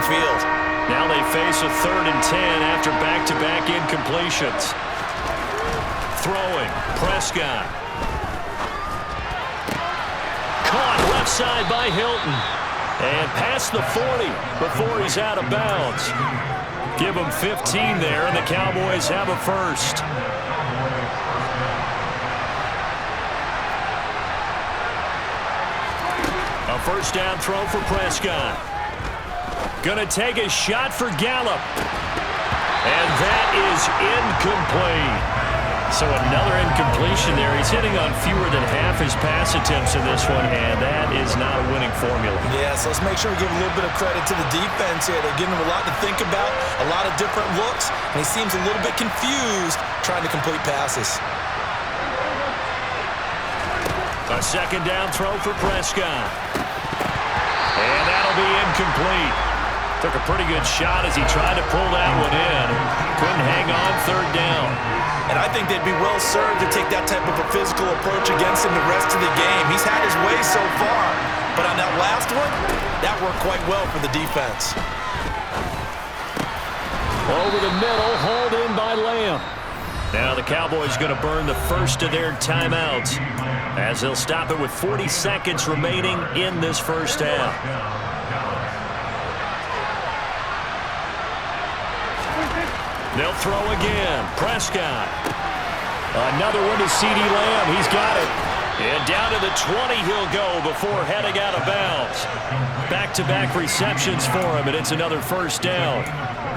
field. Now they face a 3rd and 10 after back-to-back incompletions. Throwing, Prescott. Caught left side by Hilton. And past the 40 before he's out of bounds. Give him 15 there, and the Cowboys have a first. A first down throw for Prescott. Gonna take a shot for Gallup. And that is incomplete. So another incompletion there. He's hitting on fewer than half his pass attempts in this one, and that is not a winning formula. Yeah, so let's make sure we give a little bit of credit to the defense here. They're giving him a lot to think about, a lot of different looks, and he seems a little bit confused trying to complete passes. A second down throw for Prescott. And that'll be incomplete. Took a pretty good shot as he tried to pull that one in. Couldn't hang on 3rd down. And I think they'd be well served to take that type of a physical approach against him the rest of the game. He's had his way so far. But on that last one, that worked quite well for the defense. Over the middle, hauled in by Lamb. Now the Cowboys going to burn the first of their timeouts as they'll stop it with 40 seconds remaining in this first half. They'll throw again. Prescott. Another one to CeeDee Lamb. He's got it. And down to the 20 he'll go before heading out of bounds. Back-to-back receptions for him, and it's another first down.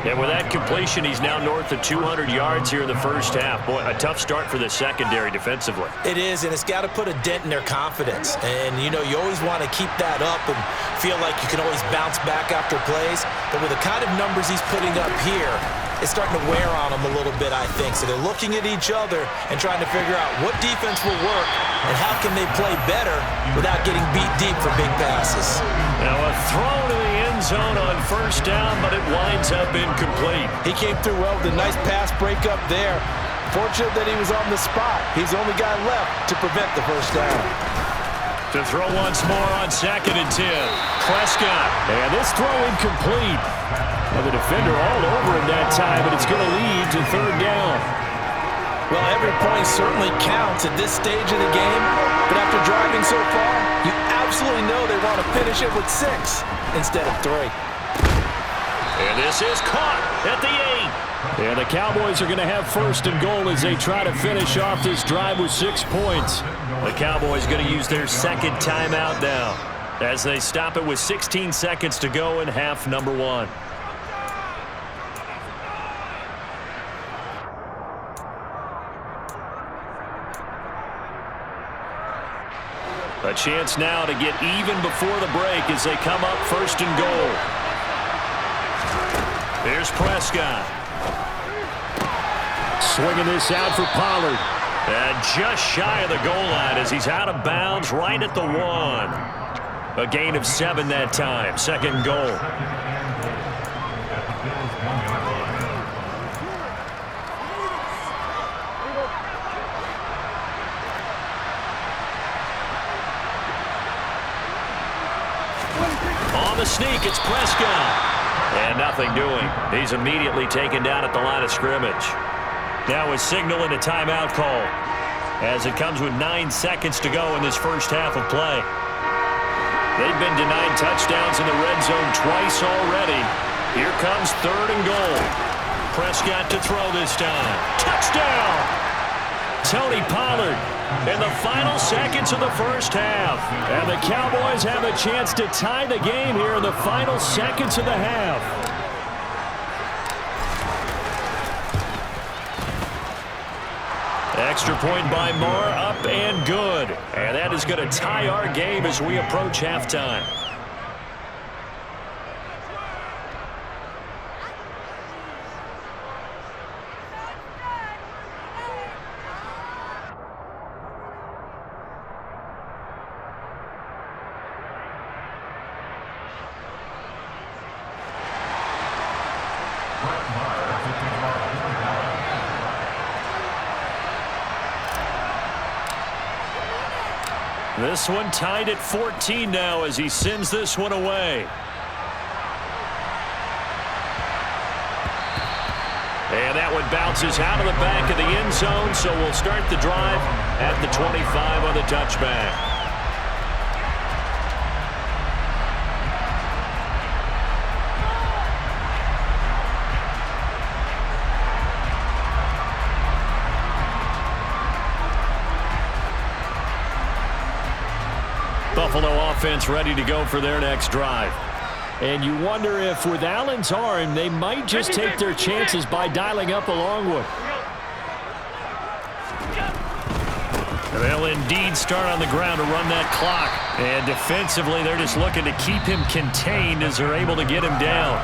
And with that completion, he's now north of 200 yards here in the first half. Boy, a tough start for the secondary defensively. It is, and it's got to put a dent in their confidence. And, you know, you always want to keep that up and feel like you can always bounce back after plays. But with the kind of numbers he's putting up here, it's starting to wear on them a little bit, I think. So they're looking at each other and trying to figure out what defense will work and how can they play better without getting beat deep for big passes. Now a throw to the end zone on first down, but it winds up incomplete. He came through well with a nice pass breakup there. Fortunate that he was on the spot. He's the only guy left to prevent the first down. To throw once more on 2nd and 10. Prescott. And this throw incomplete. Well, the defender all over him that time, but it's going to lead to 3rd down. Well, every point certainly counts at this stage of the game, but after driving so far, you absolutely know they want to finish it with 6 instead of 3. And this is caught at the 8. And the Cowboys are going to have 1st and goal as they try to finish off this drive with 6 points. The Cowboys going to use their 2nd timeout now as they stop it with 16 seconds to go in half number 1. A chance now to get even before the break as they come up 1st and goal. Here's Prescott. Swinging this out for Pollard. And just shy of the goal line as he's out of bounds right at the 1. A gain of 7 that time. 2nd goal. On the sneak, it's Prescott. And nothing doing. He's immediately taken down at the line of scrimmage. Now is signaling a timeout call as it comes with 9 seconds to go in this first half of play. They've been denied touchdowns in the red zone twice already. Here comes 3rd and goal. Prescott to throw this time. Touchdown! Tony Pollard in the final seconds of the first half. And the Cowboys have a chance to tie the game here in the final seconds of the half. Extra point by Moore, up and good. And that is going to tie our game as we approach halftime. This one tied at 14 now as he sends this one away. That one bounces out of the back of the end zone, so we'll start the drive at the 25 on the touchback. Buffalo offense ready to go for their next drive. And you wonder if with Allen's arm, they might just take their chances by dialing up a long one. They'll indeed start on the ground to run that clock. And defensively, they're just looking to keep him contained as they're able to get him down.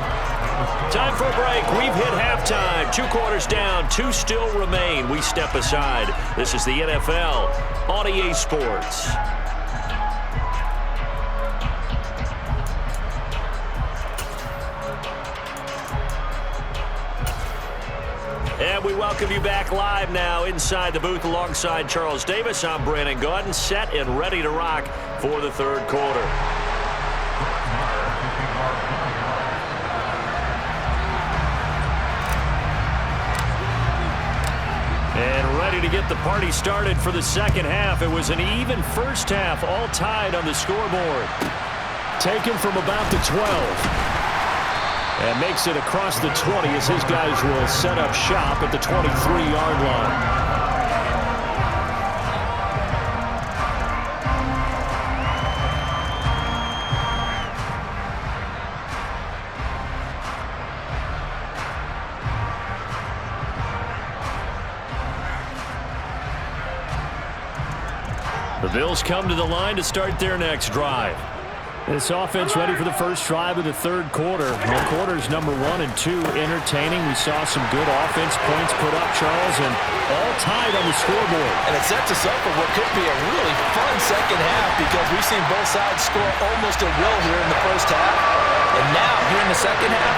Time for a break. We've hit halftime. 2 quarters down. 2 still remain. We step aside. This is the NFL on EA Sports. And we welcome you back live now inside the booth alongside Charles Davis. I'm Brandon Gaudin, set and ready to rock for the third quarter. And ready to get the party started for the second half. It was an even first half, all tied on the scoreboard. Taken from about the 12. And makes it across the 20 as his guys will set up shop at the 23-yard line. The Bills come to the line to start their next drive. This offense ready for the first drive of the third quarter. Well, quarters number 1 and 2 entertaining. We saw some good offense points put up, Charles, and all tied on the scoreboard. And it sets us up for what could be a really fun second half because we've seen both sides score almost at will here in the first half. And now, here in the second half,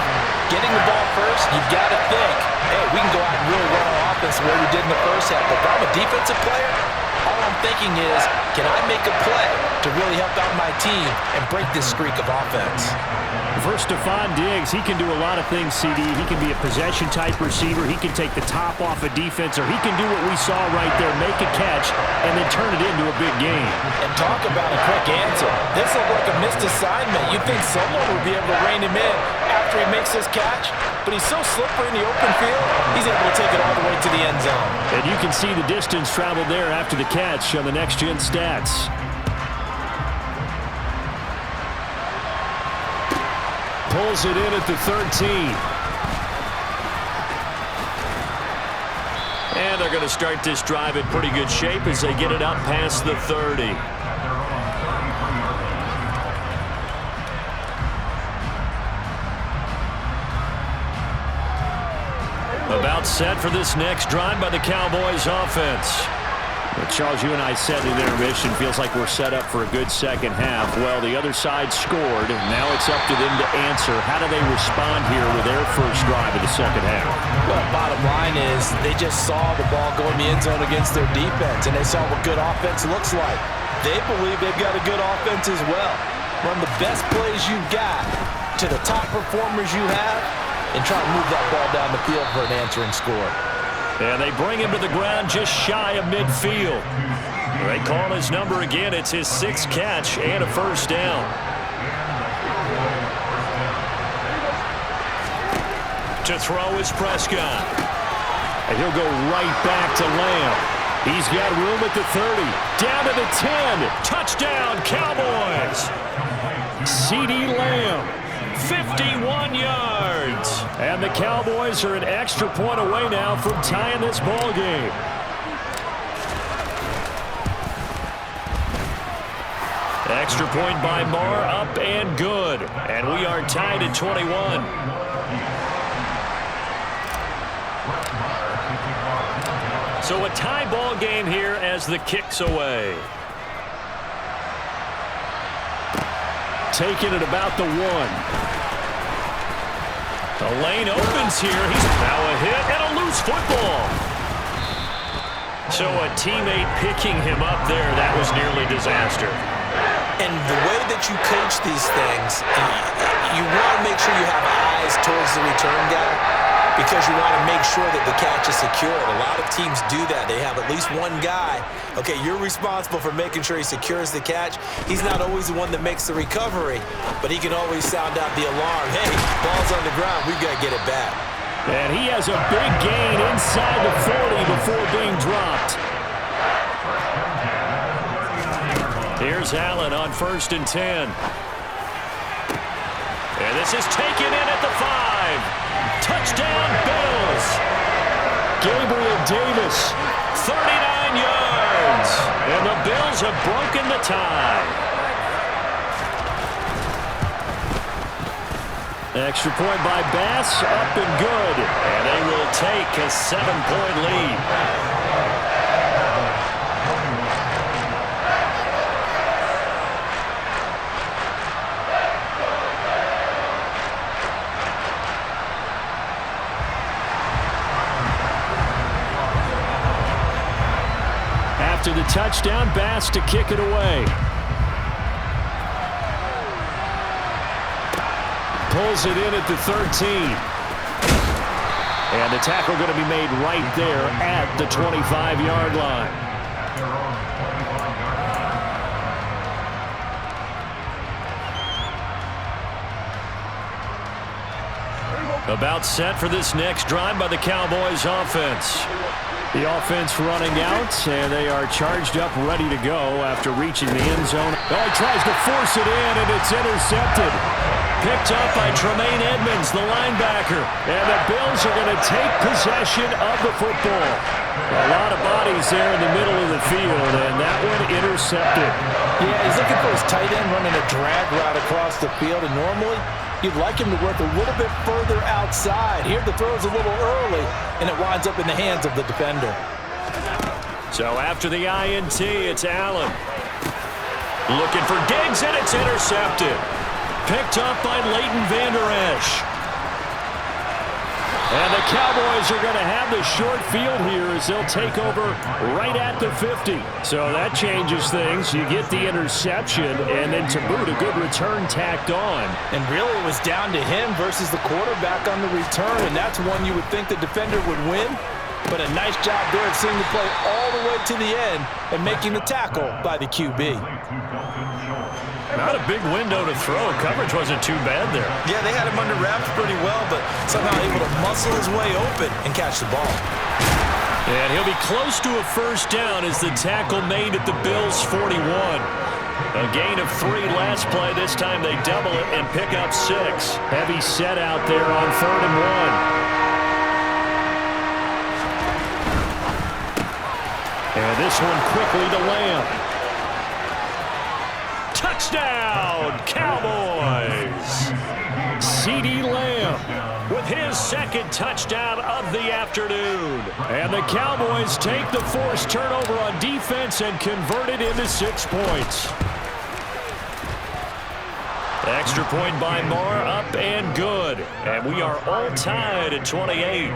getting the ball first, you've got to think, hey, we can go out and really run our offense the way we did in the first half. But if I'm a defensive player, all I'm thinking is, can I make a play to really help out my team and break this streak of offense? For Stephon Diggs, he can do a lot of things, CD. He can be a possession-type receiver. He can take the top off a defense, or he can do what we saw right there, make a catch, and then turn it into a big game. And talk about a quick answer. This looked like a missed assignment. You'd think someone would be able to rein him in after he makes this catch, but he's so slippery in the open field, he's able to take it all the way to the end zone. And you can see the distance traveled there after the catch on the next-gen stats. Pulls it in at the 13. And they're going to start this drive in pretty good shape as they get it up past the 30. About set for this next drive by the Cowboys offense. Well, Charles, you and I said in the intermission, feels like we're set up for a good second half. Well, the other side scored, and now it's up to them to answer. How do they respond here with their first drive of the second half? Well, bottom line is they just saw the ball go in the end zone against their defense, and they saw what good offense looks like. They believe they've got a good offense as well. Run the best plays you've got to the top performers you have, and try to move that ball down the field for an answering score. And they bring him to the ground just shy of midfield. They call his number again. It's his 6th catch and a first down. To throw is Prescott. And he'll go right back to Lamb. He's got room at the 30. Down to the 10. Touchdown, Cowboys. CeeDee Lamb. 51 yards. And the Cowboys are an extra point away now from tying this ball game. Extra point by Marr, up and good. And we are tied at 21. So a tie ball game here as the kick's away. Taken at about the 1. The lane opens here. He's now a hit and a loose football. So a teammate picking him up there, that was nearly disaster. And the way that you coach these things, you want to make sure you have eyes towards the return guy. because you want to make sure that the catch is secured. A lot of teams do that. They have at least one guy. Okay, you're responsible for making sure he secures the catch. He's not always the one that makes the recovery, but he can always sound out the alarm. Hey, ball's on the ground. We've got to get it back. And he has a big gain inside the 40 before being dropped. Here's Allen on 1st and 10. And this is taken in at the 5. Touchdown, Bills. Gabriel Davis, 39 yards. And the Bills have broken the tie. Extra point by Bass, up and good. And they will take a 7-point lead. After the touchdown, Bass to kick it away. Pulls it in at the 13. And the tackle going to be made right there at the 25-yard line. About set for this next drive by the Cowboys offense. The offense running out, and they are charged up, ready to go after reaching the end zone. Oh, he tries to force it in, and it's intercepted. Picked up by Tremaine Edmonds, the linebacker. And the Bills are going to take possession of the football. A lot of bodies there in the middle of the field, and that one intercepted. Yeah, he's looking for his tight end running a drag route across the field, and normally you'd like him to work a little bit further outside. Here the throw's a little early, and it winds up in the hands of the defender. So after the INT, it's Allen. Looking for Diggs, and it's intercepted. Picked up by Leighton Vander Esch. And the Cowboys are going to have the short field here as they'll take over right at the 50. So that changes things. You get the interception, and then to boot, a good return tacked on. And really it was down to him versus the quarterback on the return, and that's one you would think the defender would win. But a nice job there of seeing the play all the way to the end and making the tackle by the QB. Not a big window to throw. Coverage wasn't too bad there. Yeah, they had him under wraps pretty well, but somehow able to muscle his way open and catch the ball. And he'll be close to a first down as the tackle made at the Bills' 41. A gain of 3 last play. This time they double it and pick up 6. Heavy set out there on 3rd and 1. And this one quickly to Lamb. Touchdown, Cowboys! CeeDee Lamb with his 2nd touchdown of the afternoon. And the Cowboys take the forced turnover on defense and convert it into 6 points. Extra point by Marr, up and good. And we are all tied at 28.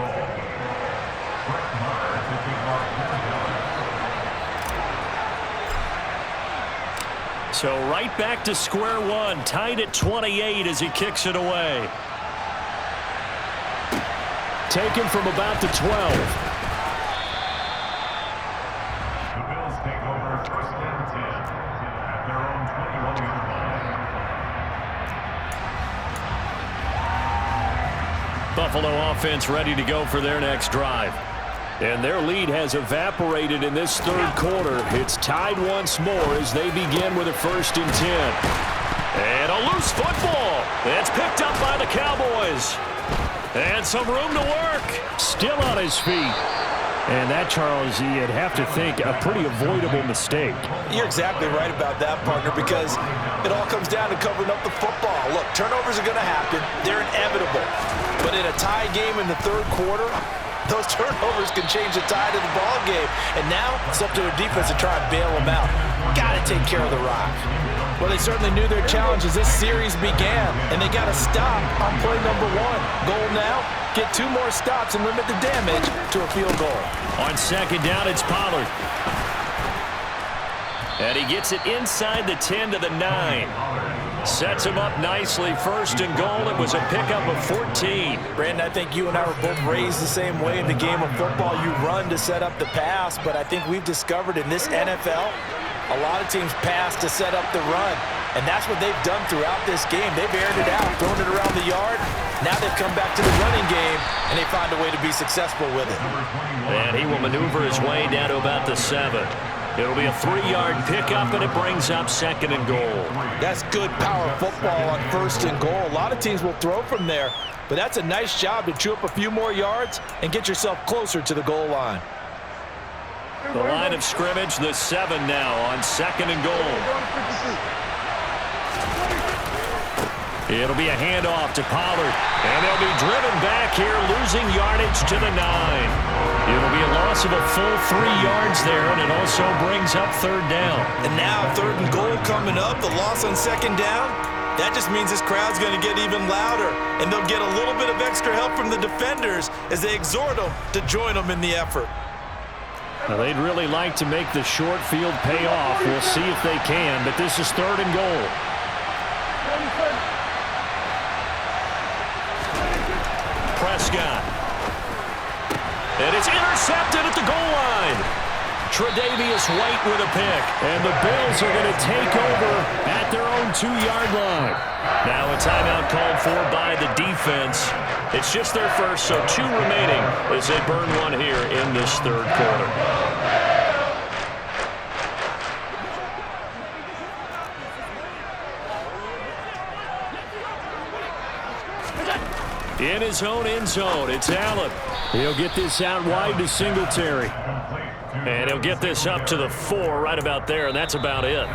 So right back to square one, tied at 28 as he kicks it away. Taken from about the 12. The Bills take over 1st and 10 at their own 21-yard line. Buffalo offense ready to go for their next drive. And their lead has evaporated in this 3rd quarter. It's tied once more as they begin with a 1st and 10. And a loose football. It's picked up by the Cowboys. And some room to work. Still on his feet. And that, Charles, you'd have to think a pretty avoidable mistake. You're exactly right about that, partner, because it all comes down to covering up the football. Look, turnovers are going to happen. They're inevitable. But in a tie game in the 3rd quarter, those turnovers can change the tide of the ball game. And now it's up to their defense to try and bail them out. Got to take care of the rock. Well, they certainly knew their challenge as this series began, and they got to stop on play number 1. Goal now, get 2 more stops and limit the damage to a field goal. On 2nd down, it's Pollard. And he gets it inside the 10 to the 9. Sets him up nicely. First and goal. It was a pickup of 14. Brandon, I think you and I were both raised the same way in the game of football. You run to set up the pass, but I think we've discovered in this NFL, a lot of teams pass to set up the run. And that's what they've done throughout this game. They've aired it out, thrown it around the yard. Now they've come back to the running game, and they find a way to be successful with it. And he will maneuver his way down to about the 7. It'll be a 3-yard pickup, and it brings up second and goal. That's good power football on first and goal. A lot of teams will throw from there, but that's a nice job to chew up a few more yards and get yourself closer to the goal line. The line of scrimmage, the 7 now on second and goal. It'll be a handoff to Pollard, and they'll be driven back here, losing yardage to the 9. It'll be a loss of a full 3 yards there, and it also brings up third down. And now third and goal coming up, the loss on second down. That just means this crowd's going to get even louder, and they'll get a little bit of extra help from the defenders as they exhort them to join them in the effort. Now, they'd really like to make the short field pay off. We'll see if they can, but this is third and goal. Prescott. And it's intercepted at the goal line. Tre'Davious White with a pick. And the Bills are going to take over at their own 2-yard line. Now a timeout called for by the defense. It's just their first, so 2 remaining as they burn one here in this third quarter. In his own end zone, it's Allen. He'll get this out wide to Singletary. And he'll get this up to the 4 right about there, and that's about it.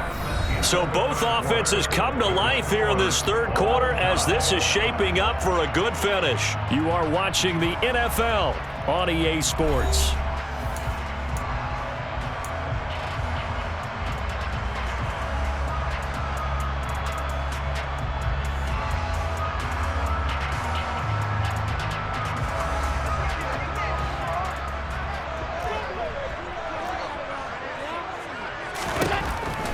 So both offenses come to life here in this third quarter as this is shaping up for a good finish. You are watching the NFL on EA Sports.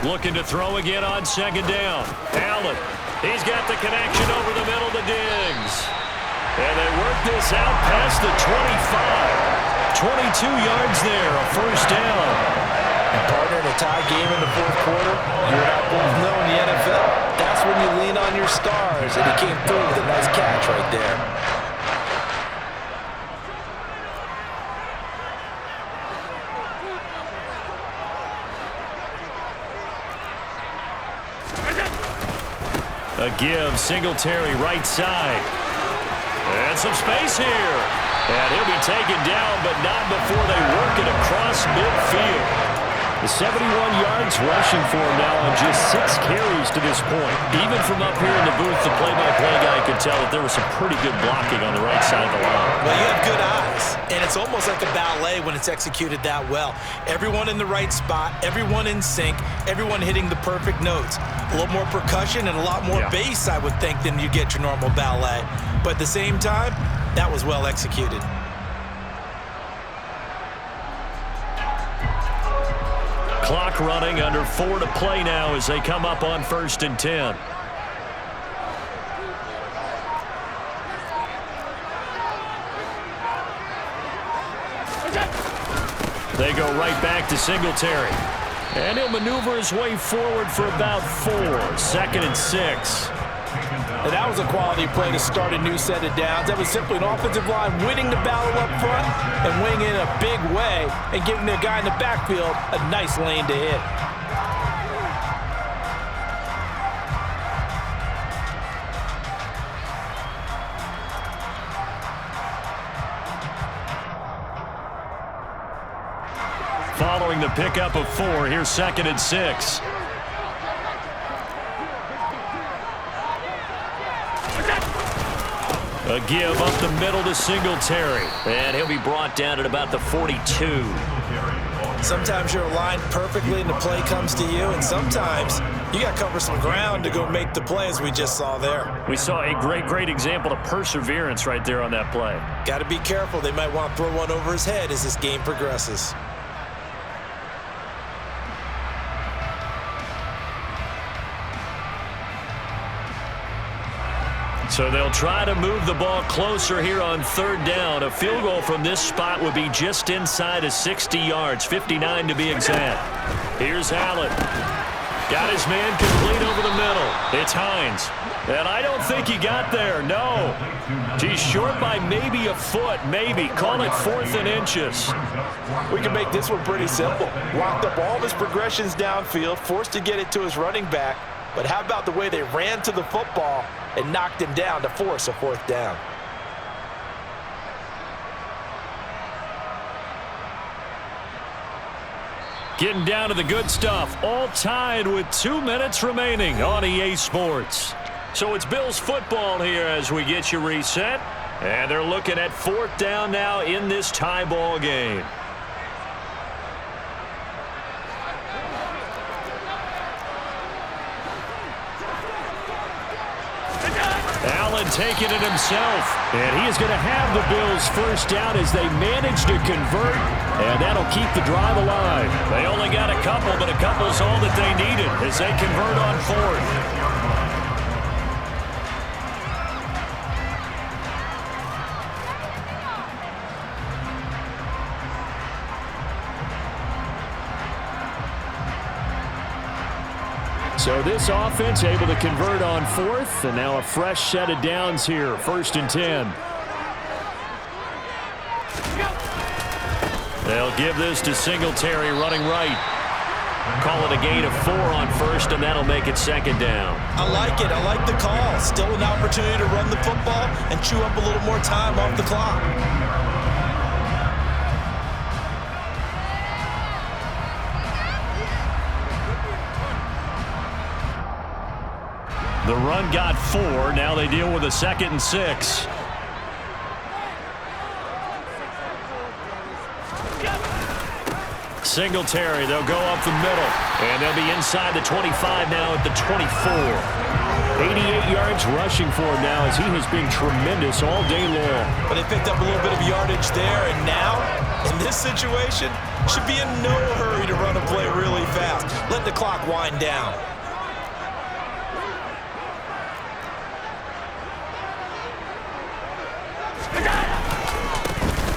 Looking to throw again on second down. Allen, he's got the connection over the middle to Diggs. And they work this out past the 25. 22 yards there, a first down. And partner, in a tie game in the fourth quarter, you and I both know in the NFL, that's when you lean on your stars. And he came through with a nice catch right there. A give, Singletary right side. And some space here. And he'll be taken down, but not before they work it across midfield. The 71 yards rushing for him now on just 6 carries to this point. Even from up here in the booth, the play-by-play guy could tell that there was some pretty good blocking on the right side of the line. Well, you have good eyes, and it's almost like a ballet when it's executed that well. Everyone in the right spot, everyone in sync, everyone hitting the perfect notes. A little more percussion and a lot more bass, I would think, than you get your normal ballet. But at the same time, that was well executed. Clock running, under 4 to play now as they come up on 1st and 10. They go right back to Singletary. And he'll maneuver his way forward for about 4. 2nd and 6. And that was a quality play to start a new set of downs. That was simply an offensive line winning the battle up front and winning in a big way and giving the guy in the backfield a nice lane to hit. Following the pickup of 4, here's 2nd and 6. A give up the middle to Singletary. And he'll be brought down at about the 42. Sometimes you're aligned perfectly and the play comes to you, and sometimes you got to cover some ground to go make the play, as we just saw there. We saw a great example of perseverance right there on that play. Got to be careful. They might want to throw one over his head as this game progresses. So they'll try to move the ball closer here on third down. A field goal from this spot would be just inside of 60 yards, 59 to be exact. Here's Allen. Got his man complete over the middle. It's Hines. And I don't think he got there, no. He's short by maybe a foot, maybe. Call it 4th and inches. We can make this one pretty simple. Locked up all of his progressions downfield, forced to get it to his running back. But how about the way they ran to the football and knocked him down to force a 4th down? Getting down to the good stuff. All tied with 2 minutes remaining on EA Sports. So it's Bills football here as we get you reset. And they're looking at 4th down now in this tie ball game. Allen taking it himself. And he is going to have the Bills first down as they manage to convert. And that'll keep the drive alive. They only got a couple, but a couple's all that they needed as they convert on 4th. So this offense able to convert on 4th, and now a fresh set of downs here, 1st and 10. They'll give this to Singletary running right. Call it a gain of 4 on 1st, and that'll make it 2nd down. I like it. I like the call. Still an opportunity to run the football and chew up a little more time off the clock. The run got 4. Now they deal with a 2nd and 6. Singletary, they'll go up the middle. And they'll be inside the 25 now at the 24. 88 yards rushing for him now as he has been tremendous all day long. But they picked up a little bit of yardage there, and now, in this situation, should be in no hurry to run a play really fast. Let the clock wind down.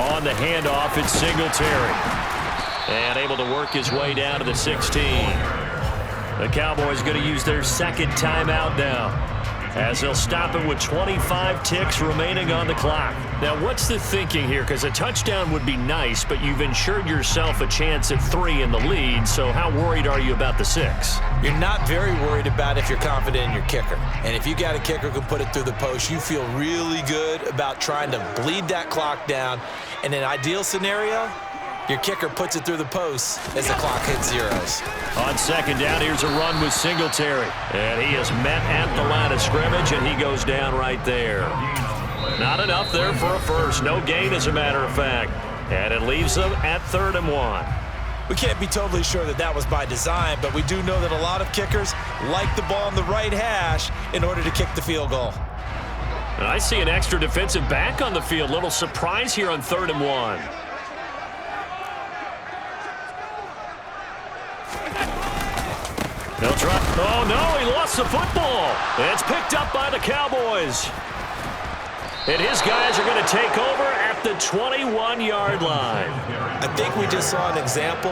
On the handoff, it's Singletary. And able to work his way down to the 16. The Cowboys going to use their 2nd timeout now, as they'll stop it with 25 ticks remaining on the clock. Now, what's the thinking here? Because a touchdown would be nice, but you've ensured yourself a chance at 3 in the lead, so how worried are you about the 6? You're not very worried about if you're confident in your kicker. And if you got a kicker who can put it through the post, you feel really good about trying to bleed that clock down. In an ideal scenario, your kicker puts it through the post as the clock hits zeros. On 2nd down, here's a run with Singletary. And he is met at the line of scrimmage, and he goes down right there. Not enough there for a first. No gain, as a matter of fact. And it leaves them at 3rd and 1. We can't be totally sure that that was by design, but we do know that a lot of kickers like the ball on the right hash in order to kick the field goal. And I see an extra defensive back on the field. Little surprise here on 3rd and 1. They'll try. Oh, no, he lost the football. It's picked up by the Cowboys. And his guys are going to take over at the 21-yard line. I think we just saw an example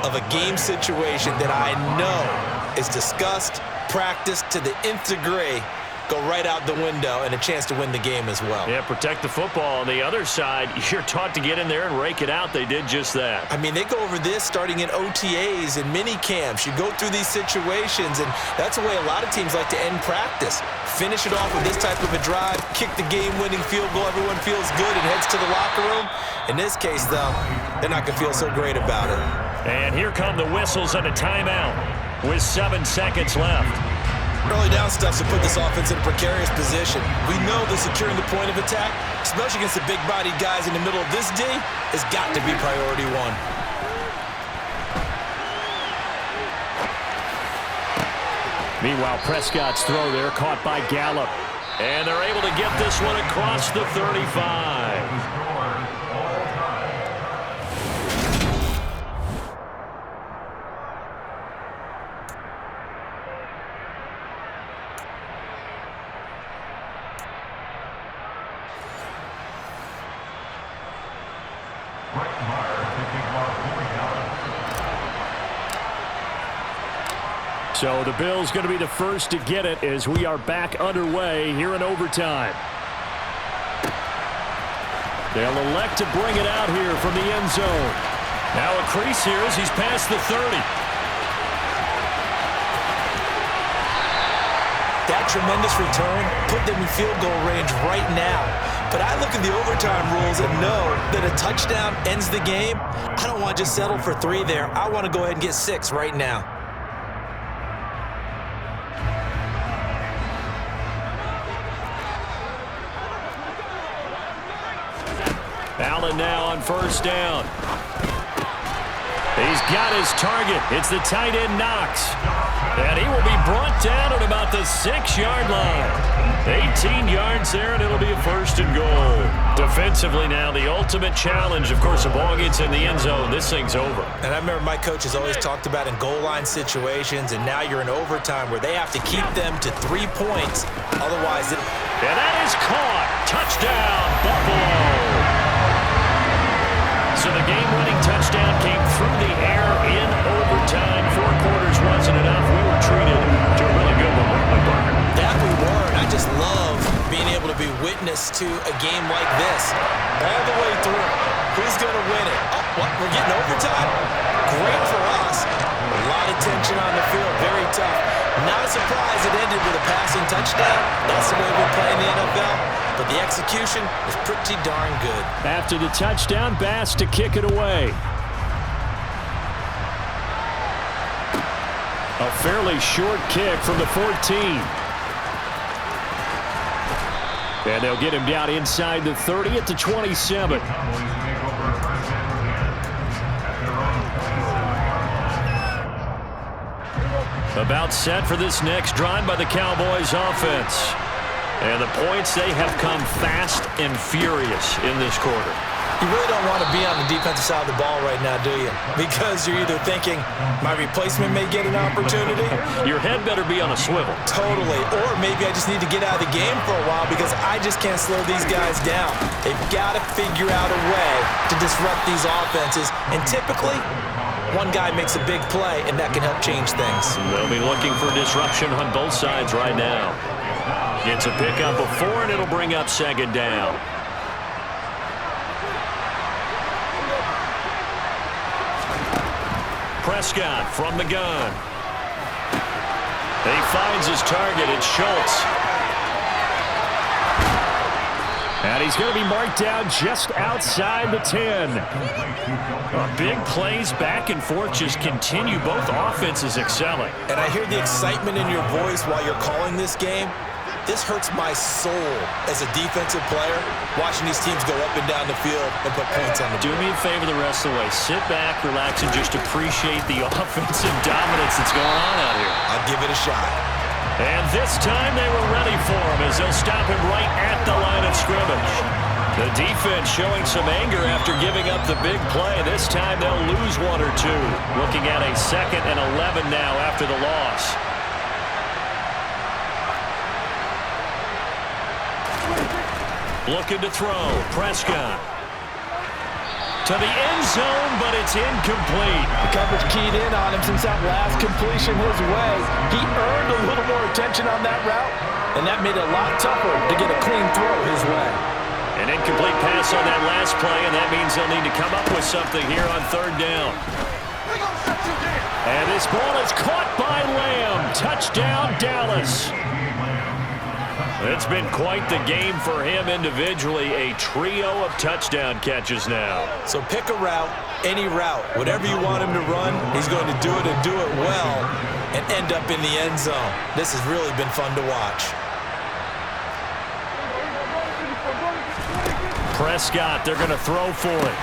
of a game situation that I know is discussed, practiced to the nth degree, go right out the window, and a chance to win the game as well. Yeah, protect the football. On the other side, you're taught to get in there and rake it out. They did just that. I mean, they go over this starting in OTAs and mini camps. You go through these situations, and that's the way a lot of teams like to end practice. Finish it off with this type of a drive, kick the game-winning field goal. Everyone feels good and heads to the locker room. In this case, though, they're not going to feel so great about it. And here come the whistles and a timeout with 7 seconds left. Early down stuff to put this offense in a precarious position. We know that securing the point of attack, especially against the big-bodied guys in the middle of this D, has got to be priority 1. Meanwhile, Prescott's throw there caught by Gallup. And they're able to get this one across the 35. So the Bills going to be the first to get it as we are back underway here in overtime. They'll elect to bring it out here from the end zone. Now a crease here as he's past the 30. That tremendous return put them in field goal range right now. But I look at the overtime rules and know that a touchdown ends the game. I don't want to just settle for 3 there. I want to go ahead and get 6 right now. Allen now on first down. He's got his target. It's the tight end Knox. And he will be brought down at about the 6-yard line. 18 yards there, and it'll be a first and goal. Defensively now, the ultimate challenge. Of course, the ball gets in the end zone. This thing's over. And I remember my coach has always talked about in goal line situations, and now you're in overtime where they have to keep them to 3 points. Otherwise, and that is caught. Touchdown, Buffalo. So the game-winning touchdown came through the air in overtime. 4 quarters wasn't enough. We were treated to a really good one, weren't we, Parker? That we were, and I just love being able to be witness to a game like this. All the way through. Who's going to win it? Oh, what? We're getting overtime? Great for us. A lot of tension on the field. Very tough. Not a surprise it ended with a passing touchdown. That's the way we play in the NFL. But the execution is pretty darn good. After the touchdown, Bass to kick it away. A fairly short kick from the 14. And they'll get him down inside the 30 at the 27. About set for this next drive by the Cowboys offense. And the points, they have come fast and furious in this quarter. You really don't want to be on the defensive side of the ball right now, do you? Because you're either thinking, my replacement may get an opportunity. Your head better be on a swivel. Totally. Or maybe I just need to get out of the game for a while because I just can't slow these guys down. They've got to figure out a way to disrupt these offenses. And typically, one guy makes a big play, and that can help change things. They'll be looking for disruption on both sides right now. Gets a pickup of 4, and it'll bring up second down. Prescott from the gun. He finds his target. It's Schultz. And he's going to be marked down just outside the 10. Big plays back and forth just continue. Both offenses excelling. And I hear the excitement in your voice while you're calling this game. This hurts my soul as a defensive player, watching these teams go up and down the field and put points on the board. Do me a favor the rest of the way. Sit back, relax, and just appreciate the offensive dominance that's going on out here. I'll give it a shot. And this time they were ready for him as they'll stop him right at the line of scrimmage. The defense showing some anger after giving up the big play. This time they'll lose 1 or 2. Looking at a 2nd and 11 now after the loss. Looking to throw. Prescott. To the end zone, but it's incomplete. The coverage keyed in on him since that last completion his way. He earned a little more attention on that route, and that made it a lot tougher to get a clean throw his way. An incomplete pass on that last play, and that means they'll need to come up with something here on 3rd down. And this ball is caught by Lamb. Touchdown, Dallas. It's been quite the game for him individually. A trio of touchdown catches now. So pick a route, any route. Whatever you want him to run, he's going to do it and do it well and end up in the end zone. This has really been fun to watch. Prescott, they're going to throw for it.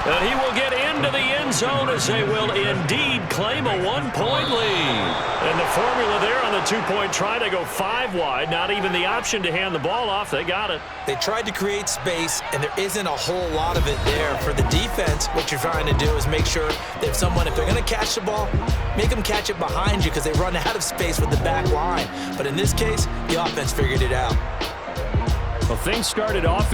And he will get into the end zone as they will indeed claim a 1-point lead. And the formula there on the 2-point try to go 5 wide. Not even the option to hand the ball off. They got it. They tried to create space, and there isn't a whole lot of it there. For the defense, what you're trying to do is make sure that if they're going to catch the ball, make them catch it behind you because they run out of space with the back line. But in this case, the offense figured it out. Well, things started off